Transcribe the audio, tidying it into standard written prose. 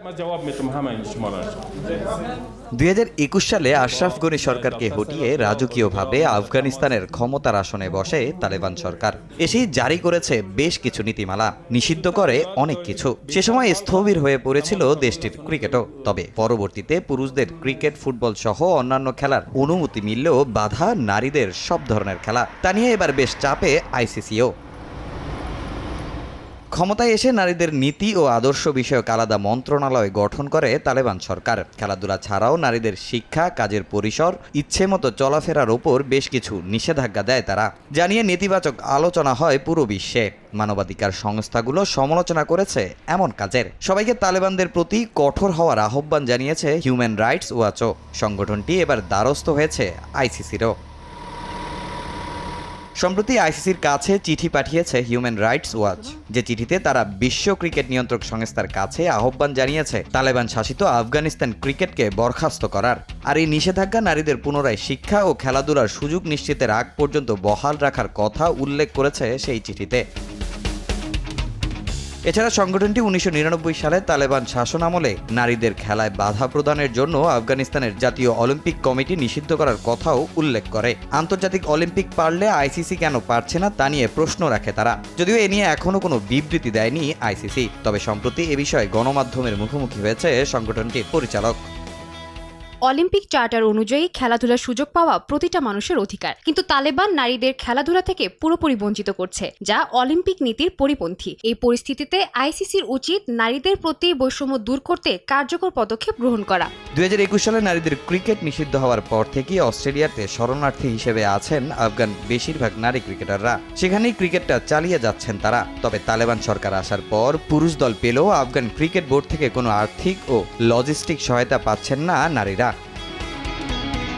2021 সালে আশরাফ গনি সরকারকে হটিয়ে রাজকীয়ভাবে আফগানিস্তানের ক্ষমতার আসনে বসে তালেবান সরকার। এসেই জারি করেছে বেশ কিছু নীতিমালা, নিষিদ্ধ করে অনেক কিছু। সে সময় স্থবির হয়ে পড়েছিল দেশটির ক্রিকেটও। তবে পরবর্তীতে পুরুষদের ক্রিকেট, ফুটবল সহ অন্যান্য খেলার অনুমতি মিললেও বাধা নারীদের সব ধরনের খেলা। তা নিয়ে এবার বেশ চাপে আইসিসিও। ক্ষমতায় এসে নারীদের নীতি ও আদর্শ বিষয়ক আলাদা মন্ত্রণালয় গঠন করে তালেবান সরকার। খেলাধুলা ছাড়াও নারীদের শিক্ষা, কাজের পরিসর, ইচ্ছে মতো চলাফেরার ওপর বেশ কিছু নিষেধাজ্ঞা দেয় তারা। জানিয়ে নেতিবাচক আলোচনা হয় পুরো বিশ্বে। মানবাধিকার সংস্থাগুলো সমালোচনা করেছে এমন কাজের। সবাইকে তালেবানদের প্রতি কঠোর হওয়ার আহ্বান জানিয়েছে হিউম্যান রাইটস ওয়াচও। সংগঠনটি এবার দ্বারস্থ হয়েছে আইসিসিরও। সম্প্রতি আইসিসির কাছে চিঠি পাঠিয়েছে হিউম্যান রাইটস ওয়াচ, যে চিঠিতে তারা বিশ্ব ক্রিকেট নিয়ন্ত্রক সংস্থার কাছে আহ্বান জানিয়েছে তালেবান শাসিত আফগানিস্তান ক্রিকেটকে বরখাস্ত করার। আর এই নিষেধাজ্ঞা নারীদের পুনরায় শিক্ষা ও খেলাধুলার সুযোগ নিশ্চিতের আগ পর্যন্ত বহাল রাখার কথা উল্লেখ করেছে সেই চিঠিতে। এছাড়া সংগঠনটি 1999 সালে তালেবান শাসনামলে নারীদের খেলায় বাধা প্রদানের জন্য আফগানিস্তানের জাতীয় অলিম্পিক কমিটি নিষিদ্ধ করার কথাও উল্লেখ করে। আন্তর্জাতিক অলিম্পিক পারলে আইসিসি কেন পারছে না তা নিয়ে প্রশ্ন রাখে তারা। যদিও এ নিয়ে এখনও কোনো বিবৃতি দেয়নি আইসিসি। তবে সম্প্রতি এ বিষয়ে গণমাধ্যমের মুখোমুখি হয়েছে সংগঠনটির পরিচালক। অলিম্পিক চার্টার অনুযায়ী খেলাধুলার সুযোগ পাওয়া প্রতিটা মানুষের অধিকার, কিন্তু তালেবান নারীদের খেলাধুলা থেকে পুরোপুরি বঞ্চিত করছে, যা অলিম্পিক নীতির পরিপন্থী। এই পরিস্থিতিতে আইসিসির উচিত নারীদের প্রতি বৈষম্য দূর করতে কার্যকর পদক্ষেপ গ্রহণ করা। 2021 সালে নারীদের ক্রিকেট নিষিদ্ধ হওয়ার পর থেকেই অস্ট্রেলিয়াতে শরণার্থী হিসেবে আছেন আফগান বেশিরভাগ নারী ক্রিকেটাররা। সেখানেই ক্রিকেটটা চালিয়ে যাচ্ছেন তারা। তবে তালেবান সরকার আসার পর পুরুষ দল পেলেও আফগান ক্রিকেট বোর্ড থেকে কোনো আর্থিক ও লজিস্টিক সহায়তা পাচ্ছেন না নারীরা।